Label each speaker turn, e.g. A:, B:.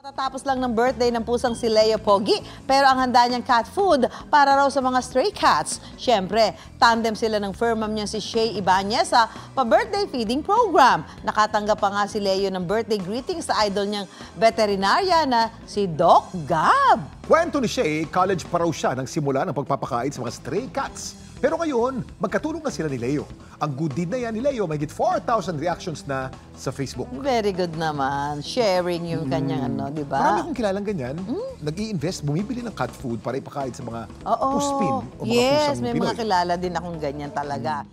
A: Tatapos lang ng birthday ng pusang si Leo Pogi, pero ang handa niyang cat food para raw sa mga stray cats. Siyempre, tandem sila ng fur mom niya si Shay Ibanez sa pa-birthday feeding program. Nakatanggap pa nga si Leo ng birthday greetings sa idol niyang veterinarya na si Doc Gab.
B: Kwento ni Shay, college pa raw siya nang simula ng pagpapakain sa mga stray cats. Pero ngayon, magkatulong na sila ni Leo. Ang good deed na yan ni Leo, may 4,000 reactions na sa Facebook.
A: Very good naman. Sharing yung kanyang di ba?
B: Marami akong kilalang ganyan. Nag-i-invest, bumibili ng cat food para ipakain sa mga puspin o mga
A: Yes,
B: pusang
A: may
B: Pinoy.
A: mga kilala din akong ganyan talaga.